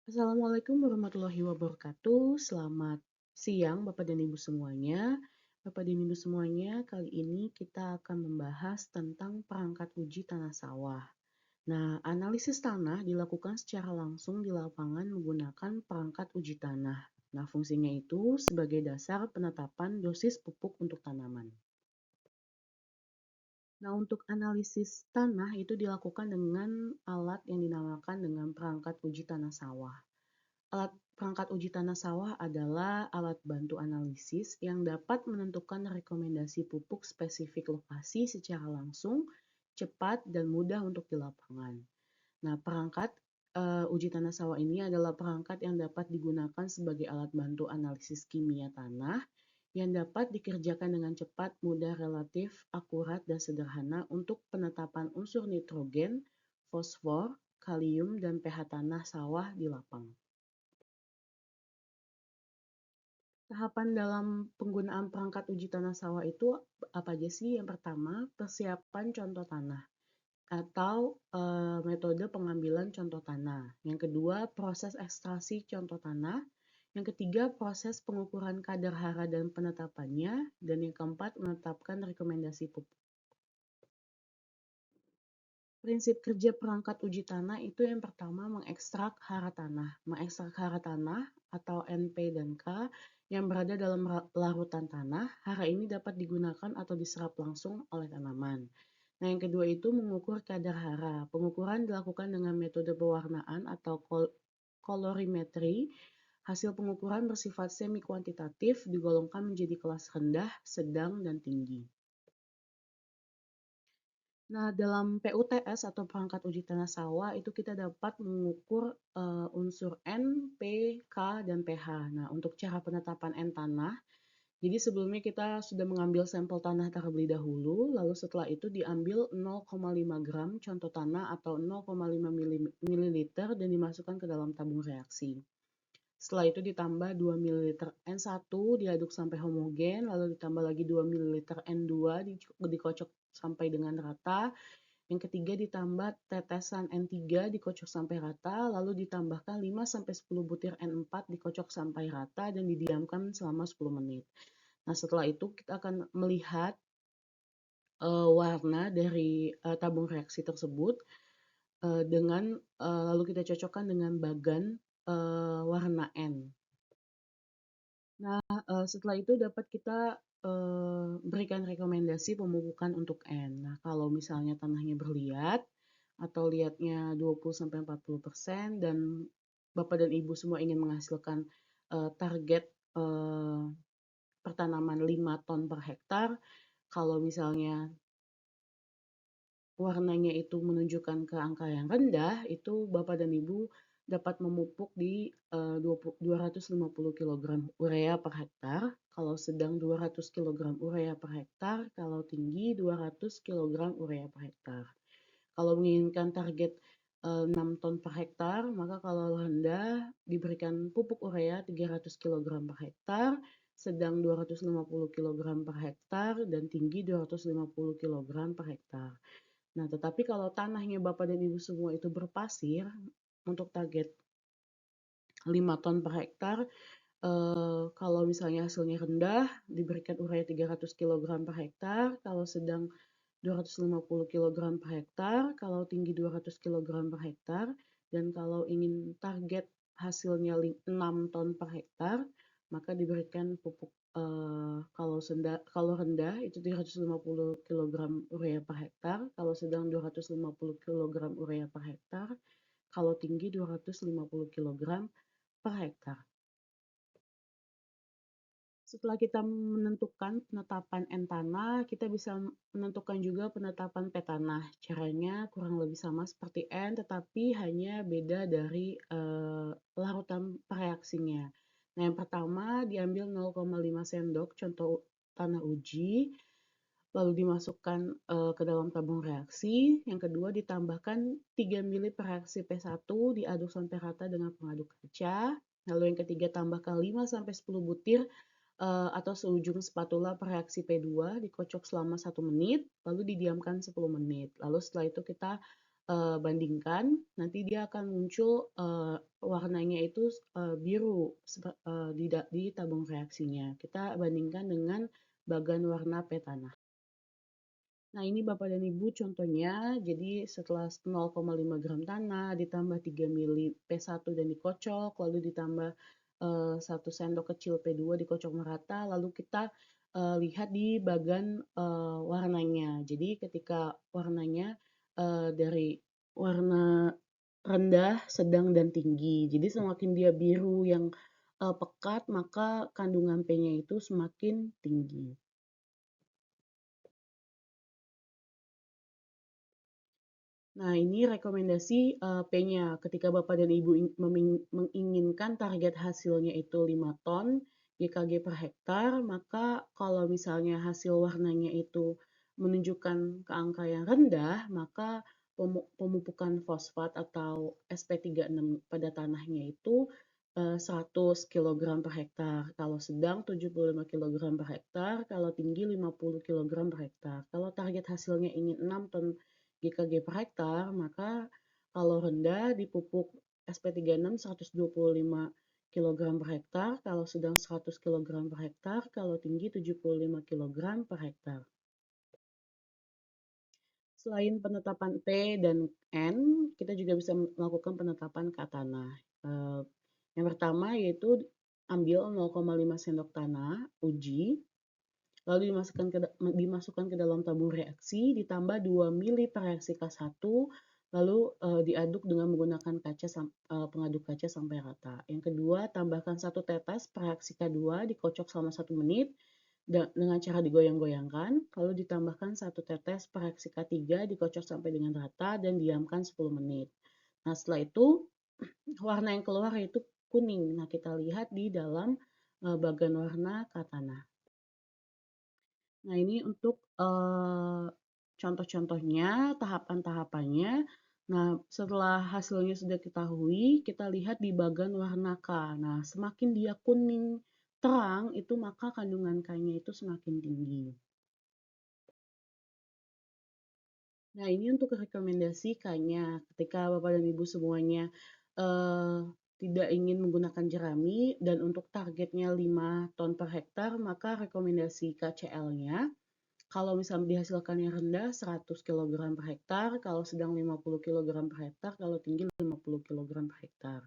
Assalamualaikum warahmatullahi wabarakatuh. Selamat siang Bapak dan Ibu semuanya. Bapak dan Ibu semuanya, kali ini kita akan membahas tentang perangkat uji tanah sawah. Nah, analisis tanah dilakukan secara langsung di lapangan menggunakan perangkat uji tanah. Nah, fungsinya itu sebagai dasar penetapan dosis pupuk untuk tanaman. Nah, untuk analisis tanah itu dilakukan dengan alat yang dinamakan dengan perangkat uji tanah sawah. Alat perangkat uji tanah sawah adalah alat bantu analisis yang dapat menentukan rekomendasi pupuk spesifik lokasi secara langsung, cepat, dan mudah untuk di lapangan. Nah, perangkat uji tanah sawah ini adalah perangkat yang dapat digunakan sebagai alat bantu analisis kimia tanah yang dapat dikerjakan dengan cepat, mudah, relatif, akurat, dan sederhana untuk penetapan unsur nitrogen, fosfor, kalium, dan pH tanah sawah di lapang. Tahapan dalam penggunaan perangkat uji tanah sawah itu apa aja sih? Yang pertama, persiapan contoh tanah atau metode pengambilan contoh tanah. Yang kedua, proses ekstraksi contoh tanah. Yang ketiga, proses pengukuran kadar hara dan penetapannya. Dan yang keempat, menetapkan rekomendasi pupuk. Prinsip kerja perangkat uji tanah itu yang pertama mengekstrak hara tanah. Mengekstrak hara tanah atau NP dan K yang berada dalam larutan tanah, hara ini dapat digunakan atau diserap langsung oleh tanaman. Nah, yang kedua itu mengukur kadar hara. Pengukuran dilakukan dengan metode pewarnaan atau kolorimetri. Hasil pengukuran bersifat semi kuantitatif, digolongkan menjadi kelas rendah, sedang, dan tinggi. Nah, dalam PUTS atau perangkat uji tanah sawah itu kita dapat mengukur unsur N, P, K, dan pH. Nah, untuk cara penetapan N tanah, jadi sebelumnya kita sudah mengambil sampel tanah terlebih dahulu, lalu setelah itu diambil 0,5 gram contoh tanah atau 0,5 ml dan dimasukkan ke dalam tabung reaksi. Setelah itu ditambah 2 ml N1 diaduk sampai homogen, lalu ditambah lagi 2 ml N2 dikocok sampai dengan rata. Yang ketiga ditambah tetesan N3 dikocok sampai rata, lalu ditambahkan 5-10 butir N4 dikocok sampai rata dan didiamkan selama 10 menit. Nah, setelah itu kita akan melihat warna dari tabung reaksi tersebut dengan lalu kita cocokkan dengan bagan warna N. Nah, setelah itu dapat kita berikan rekomendasi pemupukan untuk N. Nah, kalau misalnya tanahnya berliat atau liatnya 20-40% dan Bapak dan Ibu semua ingin menghasilkan target pertanaman 5 ton per hektar, kalau misalnya warnanya itu menunjukkan ke angka yang rendah, itu Bapak dan Ibu dapat memupuk di 250 kg urea per hektar, kalau sedang 200 kg urea per hektar, kalau tinggi 200 kg urea per hektar. Kalau menginginkan target 6 ton per hektar, maka kalau rendah diberikan pupuk urea 300 kg per hektar, sedang 250 kg per hektar, dan tinggi 250 kg per hektar. Nah, tetapi kalau tanahnya Bapak dan Ibu semua itu berpasir, untuk target 5 ton per hektar, kalau misalnya hasilnya rendah, diberikan urea 300 kg per hektar, kalau sedang 250 kg per hektar, kalau tinggi 200 kg per hektar, dan kalau ingin target hasilnya 6 ton per hektar, maka diberikan pupuk kalau rendah itu 350 kg urea per hektar, kalau sedang 250 kg urea per hektar, kalau tinggi 250 kg per hektar. Setelah kita menentukan penetapan N tanah, kita bisa menentukan juga penetapan P tanah. Caranya kurang lebih sama seperti N, tetapi hanya beda dari larutan reaksinya. Nah, yang pertama diambil 0,5 sendok contoh tanah uji, lalu dimasukkan ke dalam tabung reaksi. Yang kedua ditambahkan 3 ml per reaksi P1 diaduk sampai rata dengan pengaduk kaca. Lalu yang ketiga tambahkan 5-10 butir atau seujung spatula per reaksi P2 dikocok selama 1 menit, lalu didiamkan 10 menit. Lalu setelah itu kita bandingkan, nanti dia akan muncul warnanya itu biru di tabung reaksinya. Kita bandingkan dengan bagan warna P tanah. Nah, ini Bapak dan Ibu contohnya. Jadi setelah 0,5 gram tanah ditambah 3 mili P1 dan dikocok, lalu ditambah 1 sendok kecil P2 dikocok merata, lalu kita lihat di bagan warnanya. Jadi ketika warnanya dari warna rendah, sedang, dan tinggi. Jadi semakin dia biru yang pekat, maka kandungan P-nya itu semakin tinggi. Nah, ini rekomendasi P-nya. Ketika Bapak dan Ibu menginginkan target hasilnya itu 5 ton GKG per hektar, maka kalau misalnya hasil warnanya itu menunjukkan ke angka yang rendah, maka pemupukan fosfat atau SP36 pada tanahnya itu 100 kg per hektar. Kalau sedang 75 kg per hektar, kalau tinggi 50 kg per hektar. Kalau target hasilnya ingin 6 ton GKG per hektar, maka kalau rendah dipupuk SP36 125 kg per hektar, kalau sedang 100 kg per hektar, kalau tinggi 75 kg per hektar. Selain penetapan P dan N, kita juga bisa melakukan penetapan K tanah. Yang pertama yaitu ambil 0,5 sendok tanah, uji, lalu dimasukkan ke dalam tabung reaksi, ditambah 2 mili per reaksi K1, lalu diaduk dengan menggunakan pengaduk kaca sampai rata. Yang kedua, tambahkan 1 tetes per reaksi K2, dikocok selama 1 menit, dengan cara digoyang-goyangkan, lalu ditambahkan 1 tetes per reaksi K3, dikocok sampai dengan rata, dan diamkan 10 menit. Nah, setelah itu, warna yang keluar yaitu kuning. Nah, kita lihat di dalam bagan warna K tanah. Nah, ini untuk contoh-contohnya, tahapan-tahapannya. Nah, setelah hasilnya sudah diketahui, kita lihat di bagan warna K. Nah, semakin dia kuning terang, itu maka kandungan K-nya itu semakin tinggi. Nah, ini untuk rekomendasi K-nya. Ketika Bapak dan Ibu semuanya tidak ingin menggunakan jerami dan untuk targetnya 5 ton per hektar, maka rekomendasi KCL-nya kalau misalnya dihasilkannya rendah 100 kg per hektar, kalau sedang 50 kg per hektar, kalau tinggi 50 kg per hektar.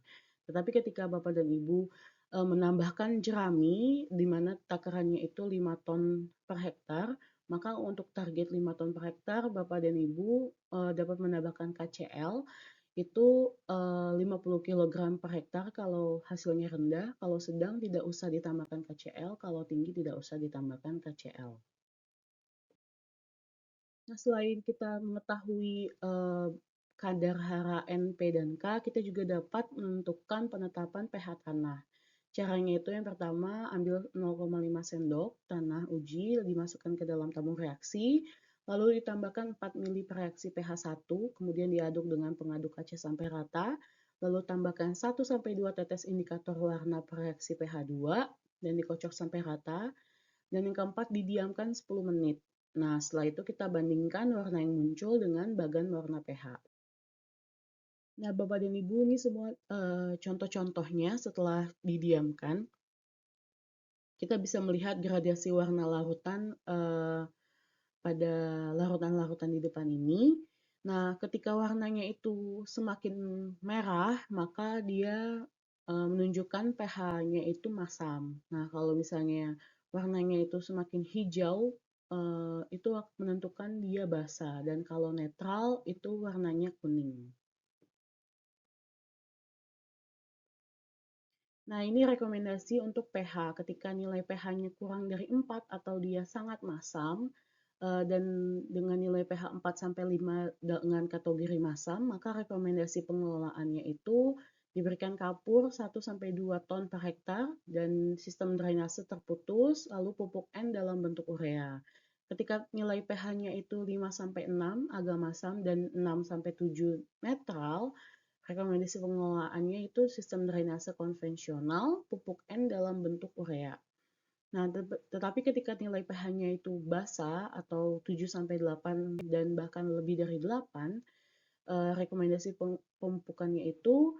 Tetapi ketika Bapak dan Ibu menambahkan jerami, di mana takarannya itu 5 ton per hektar, maka untuk target 5 ton per hektar, Bapak dan Ibu dapat menambahkan KCL, itu 50 kg per hektar kalau hasilnya rendah, kalau sedang tidak usah ditambahkan KCL, kalau tinggi tidak usah ditambahkan KCL. Nah, selain kita mengetahui kadar hara N, P, dan K, kita juga dapat menentukan penetapan pH tanah. Caranya itu yang pertama, ambil 0,5 sendok tanah uji, dimasukkan ke dalam tabung reaksi, lalu ditambahkan 4 mili per reaksi pH 1, kemudian diaduk dengan pengaduk kaca sampai rata, lalu tambahkan 1-2 tetes indikator warna per reaksi pH 2, dan dikocok sampai rata, dan yang keempat didiamkan 10 menit. Nah, setelah itu kita bandingkan warna yang muncul dengan bagan warna pH. Nah, Bapak dan Ibu, ini semua contoh-contohnya setelah didiamkan. Kita bisa melihat gradasi warna larutan pada larutan-larutan di depan ini. Nah, ketika warnanya itu semakin merah, maka dia menunjukkan pH-nya itu masam. Nah, kalau misalnya warnanya itu semakin hijau, itu menentukan dia basah. Dan kalau netral, itu warnanya kuning. Nah, ini rekomendasi untuk pH. Ketika nilai pH-nya kurang dari 4 atau dia sangat masam, dan dengan nilai pH 4-5 dengan kategori masam, maka rekomendasi pengelolaannya itu diberikan kapur 1-2 ton per hektar dan sistem drainase terputus, lalu pupuk N dalam bentuk urea. Ketika nilai pH-nya itu 5-6 agak masam dan 6-7 netral, rekomendasi pengelolaannya itu sistem drainase konvensional, pupuk N dalam bentuk urea. Nah, tetapi ketika nilai pH-nya itu basah atau 7-8 dan bahkan lebih dari 8, Rekomendasi pemupukannya itu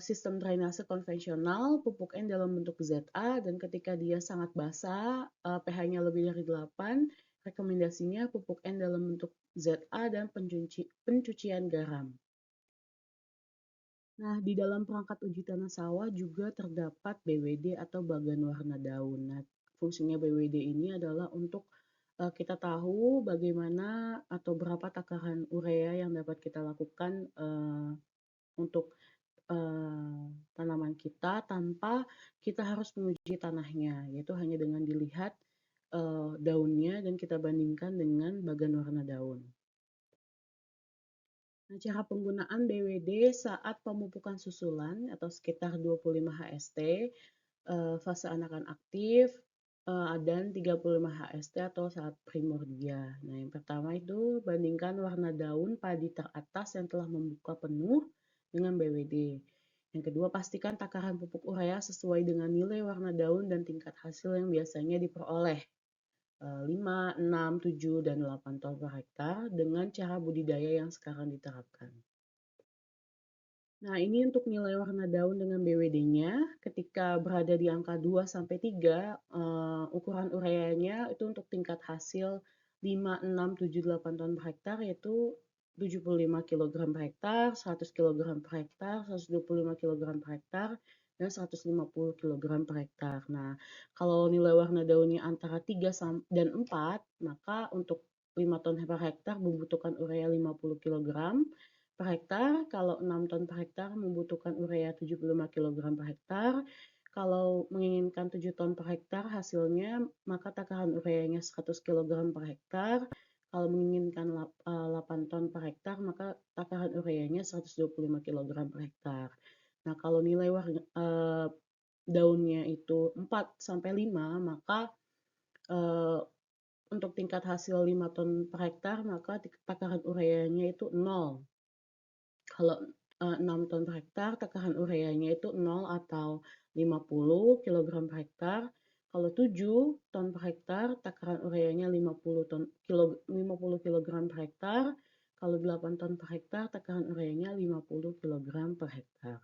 sistem drainase konvensional, pupuk N dalam bentuk ZA, dan ketika dia sangat basah, pH-nya lebih dari 8, rekomendasinya pupuk N dalam bentuk ZA dan pencucian garam. Nah, di dalam perangkat uji tanah sawah juga terdapat BWD atau bagan warna daun. Nah, fungsinya BWD ini adalah untuk kita tahu bagaimana atau berapa takaran urea yang dapat kita lakukan untuk tanaman kita tanpa kita harus menguji tanahnya, yaitu hanya dengan dilihat daunnya dan kita bandingkan dengan bagan warna daun. Nah, cara penggunaan BWD saat pemupukan susulan atau sekitar 25 HST, fase anakan aktif, dan 35 HST atau saat primordia. Nah, yang pertama itu bandingkan warna daun padi teratas yang telah membuka penuh dengan BWD. Yang kedua, pastikan takaran pupuk urea sesuai dengan nilai warna daun dan tingkat hasil yang biasanya diperoleh. 5, 6, 7, dan 8 ton per hektar dengan cara budidaya yang sekarang diterapkan. Nah, ini untuk nilai warna daun dengan BWD-nya. Ketika berada di angka 2-3, ukuran ureanya itu untuk tingkat hasil 5, 6, 7, 8 ton per hektar yaitu 75 kg per hektar, 100 kg per hektar, 125 kg per hektar, dan 150 kg per hektar. Nah, kalau nilai warna daunnya antara 3 dan 4, maka untuk 5 ton per hektar membutuhkan urea 50 kg per hektar. Kalau 6 ton per hektar membutuhkan urea 75 kg per hektar. Kalau menginginkan 7 ton per hektar hasilnya, maka takaran ureanya 100 kg per hektar. Kalau menginginkan 8 ton per hektar, maka takaran ureanya 125 kg per hektar. Nah, kalau nilai daunnya itu 4-5, maka untuk tingkat hasil 5 ton per hektar, maka takaran ureanya itu 0. Kalau 6 ton per hektar, takaran ureanya itu 0 atau 50 kg per hektar. Kalau 7 ton per hektar, takaran ureanya 50 kg per hektar. Kalau 8 ton per hektar, takaran ureanya 50 kg per hektar.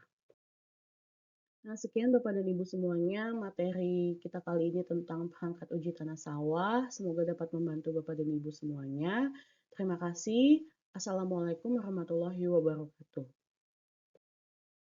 Nah, sekian Bapak dan Ibu semuanya materi kita kali ini tentang perangkat uji tanah sawah. Semoga dapat membantu Bapak dan Ibu semuanya. Terima kasih. Assalamualaikum warahmatullahi wabarakatuh.